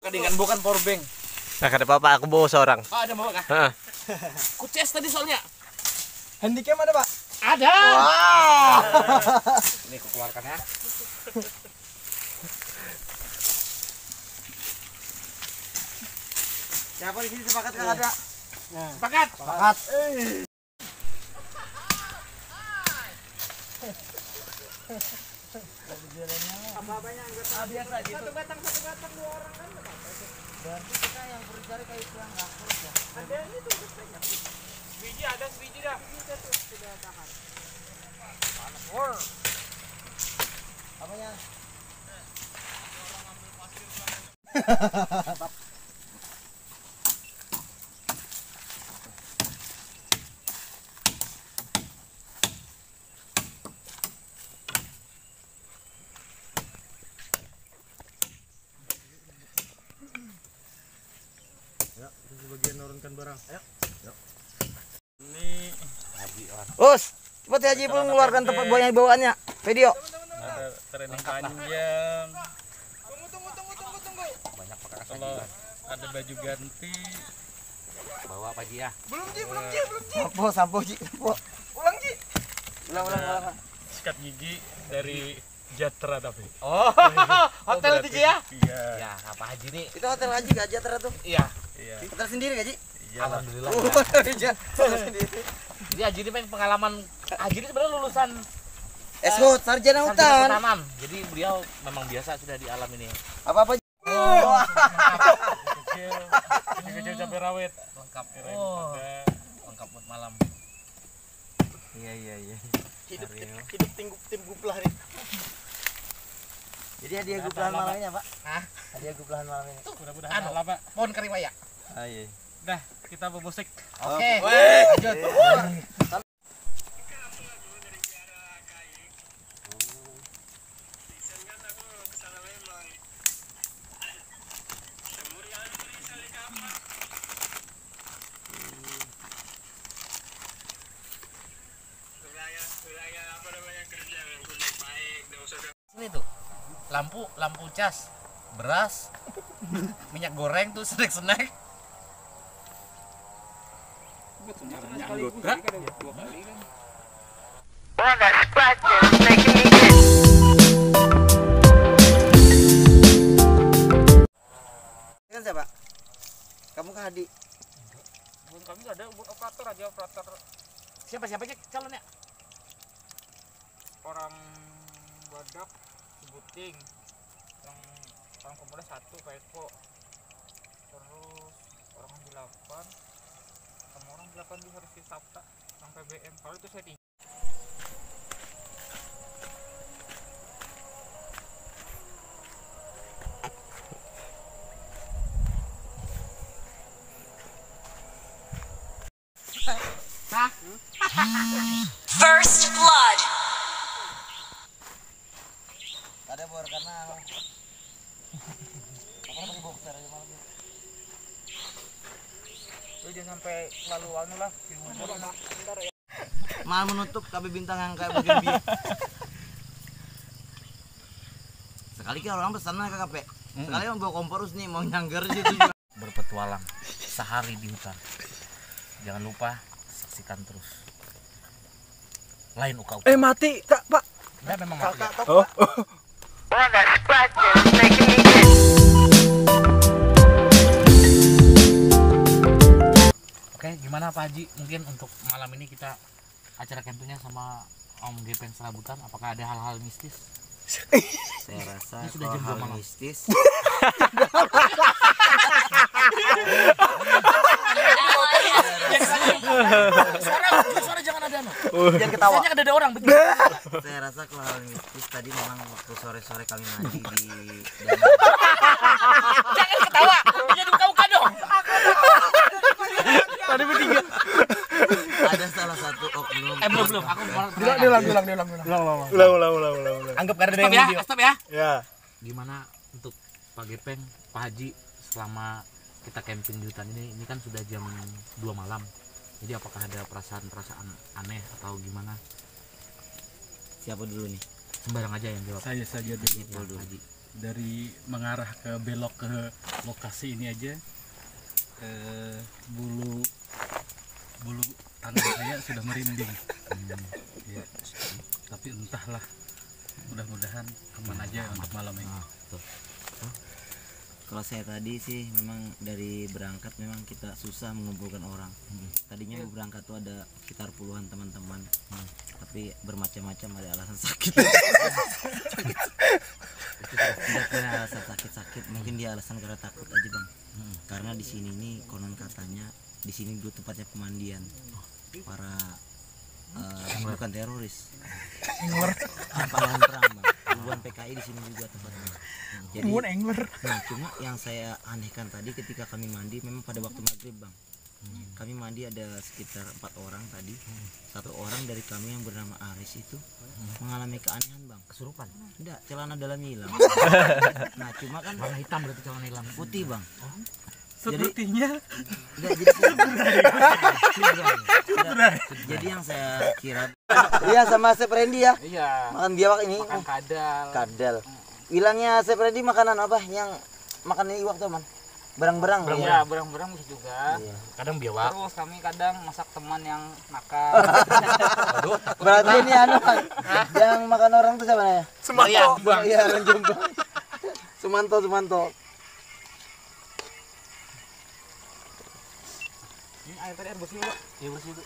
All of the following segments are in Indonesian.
Dengan bukan powerbank. Nah, kata papa aku bawa seorang. Oh, ada bawa kah? Heeh. Kuces tadi soalnya. Handycam ada, Pak? Ada. Wah. Ini aku keluarkan ya. Siapa di sini sepakat kan ada? Sepakat. Sepakat. Apa-apanya anggota biasa gitu. Satu batang dua orang kan enggak apa-apa. Berarti kita yang cari kayu yang enggak kuat ya. Ada ini tuh banyak. Biji ada biji dah. Kita tuh sudah tahan. Panas war. Apanya? Orang ambil pasir. Ya, itu sebagian nurunkan barang. Ayo. Yuk. Ini Haji Wan. Us, cepat ya Haji Pul mengeluarkan tempat buahnya bawaannya. Video. Ada training panjang. Tunggu. Banyak pakai kalau ada baju ganti. Bawa apa Ji ya? Belum Ji. Sampo Ji. Ulang Ji. Ulang. Sikat gigi dari Jatra tapi. Oh, hotel itu ya? Iya. Ya, apa Haji nih? Itu hotel Haji gak Jatra tuh? Iya. Iya. Hotel sendiri gak Ji? Iya. Alhamdulillah. Hotel sendiri. Jadi Haji ini pengen pengalaman. Haji ini sebenarnya lulusan Eshut, sarjana sarjana hutan. kehutanan. Jadi beliau memang biasa sudah di alam ini. Apa-apa Ji? Kecil cabai rawit. Lengkap. Oh. Lengkap buat malam. Iya. Hidup Tim guplah nih. Jadi hadiah guplahan malam ini apa? Hah? Hadiah guplahan malam ini. Mudah-mudahan Anu. ala Pak. Pohon kariwaya. Ah iya. Dah, kita bermusik. Oke. Lanjut. Ini tuh. Lampu cas, beras, minyak goreng tuh snack. Anggota. Kan siapa? Kamu ke Hadi. Bukan kami nggak ada operator aja operator Siapa aja calonnya? orang Badak Sebuting yang orang Komodo 1 Pak Eko, terus orang 8 sama orang 8 di harus di Sabta orang PBM kalau itu saya tinggal. First blood. Ada bor karena apa pakai boxer aja malam ini. Lu jangan sampai lalu anu lah Mahal menutup KB bintang yang kayak bagian biru. Sekali kan orang pesan ke KP. Sekali orang bawa komporus nih mau nyanggar gitu. Berpetualang sehari di hutan. Jangan lupa saksikan terus. Lain uka-uka. Mati Kak, Pak. Enggak memang mati. Oh. Oke, gimana Pak Haji? Mungkin untuk malam ini kita acara campingnya sama Om Gepeng Serabutan, apakah ada hal-hal mistis? Saya rasa Ini sudah jam 2 malam. mistis. Suara jangan ada no. Jangan ketawa. Biasanya ada orang begitu. Saya rasa kalau hal mistis tadi memang waktu sore-sore kami mandi di Jangan ketawa. Jadi buka-buka dong. Tadi bertiga. Ada salah satu oknum. Belum. Aku mau Ulang. Anggap karena ada yang video. Stop ya. Ya. Gimana untuk Pak Gepeng, Pak Haji selama kita camping di hutan ini kan sudah jam 2 malam. Jadi apakah ada perasaan aneh atau gimana? Siapa dulu nih? Sembarang aja yang jawab. Saya saja Pak Haji. dari mengarah ke belok ke lokasi ini aja bulu tangan saya sudah merinding. Ya. Tapi entahlah, mudah-mudahan aman aja untuk malam ini. Kalau saya tadi sih memang dari berangkat memang kita susah mengumpulkan orang. Tadinya mau berangkat tuh ada sekitar puluhan teman-teman, tapi bermacam-macam, ada alasan sakit. Tidak ada alasan sakit-sakit, mungkin dia alasan karena takut aja bang. Karena di sini nih konon katanya di sini dulu tempatnya pemandian para bukan teroris, pahlawan perang bang. Ribuan PKI di sini juga tempatnya. Jadi, nah cuma yang saya anehkan tadi ketika kami mandi memang pada waktu maghrib bang. Kami mandi ada sekitar 4 orang tadi. Satu orang dari kami yang bernama Aris itu mengalami keanehan bang. Kesurupan. Tidak, celana dalamnya hilang. Nah cuma kan Warna hitam berarti celana hilang. putih bang. Sepertinya Jadi yang saya kira iya sama Chef Randy ya. Iya. Makan biawak ini. Makan kadal. Kadal. Bilangnya Chef Randy makanan apa yang makan iwak tuh man? Berang-berang Iya, berang-berang bisa juga. Iya. Kadang biawak. Terus kami kadang masak teman yang nakal. Berarti ini anu Bang. Yang makan orang tuh siapa namanya? Semangat bang. Iya, orang Jombang. Sumanto. Ini air tadi air bersih Pak. Iya bersih itu.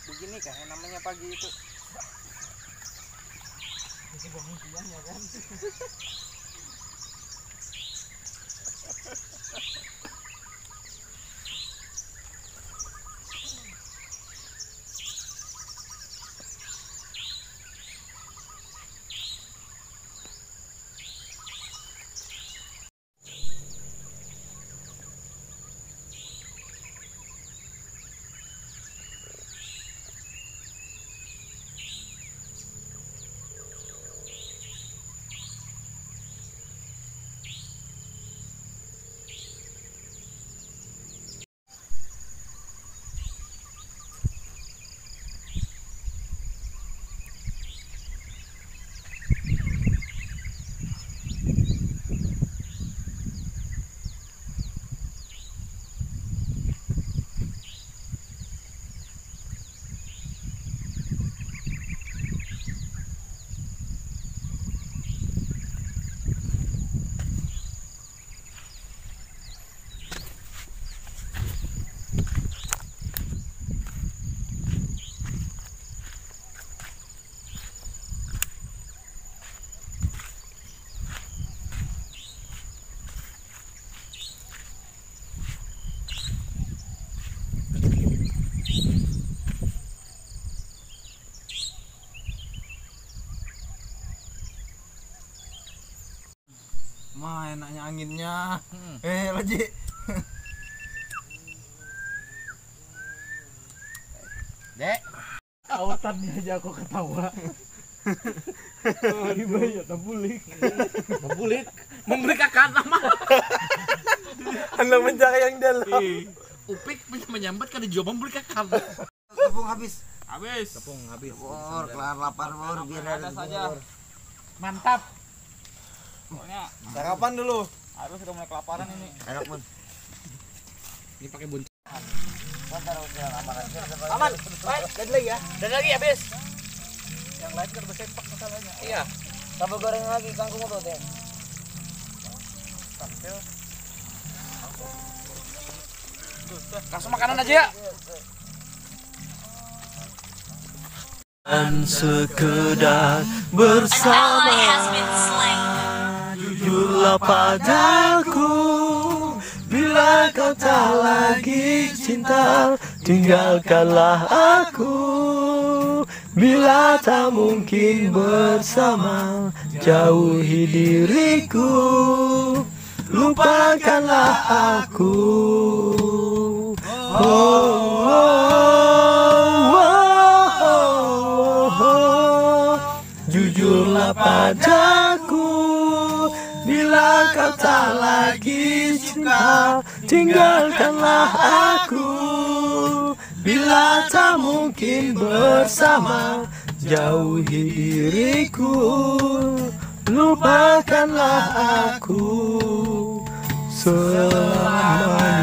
Begini kan yang namanya pagi itu. Mah enaknya anginnya. Laji. Dek, Autannya aja aku ketawa. Gimana tabulik. Memberi kakak nama. Anda mencari yang dalam. Upik menyambat kan dijual memberi kakak. Tepung habis. habis. Tepung habis. Bor, kelar lapar bor, biar ada saja. bor. Mantap. Pokoknya Sarapan dulu. harus sudah mulai kelaparan ini. Enak pun. Ini pakai bunci. Bentar usia aman aja. Aman. Baik, jadi lagi ya. Dan lagi habis. Yang lain kan bersempak masalahnya. Iya. Sambal goreng lagi kangkung tuh deh. Sambil. Langsung makanan aja ya. Dan sekedar An ally bersama. has been slain. Jujurlah padaku, bila kau tak lagi cinta, tinggalkanlah aku. Bila tak mungkin bersama, jauhi diriku, lupakanlah aku. Oh, oh, oh, oh, oh. Jujurlah kau tak lagi cinta, tinggalkanlah aku. Bila tak mungkin bersama, jauhi diriku, lupakanlah aku selamanya.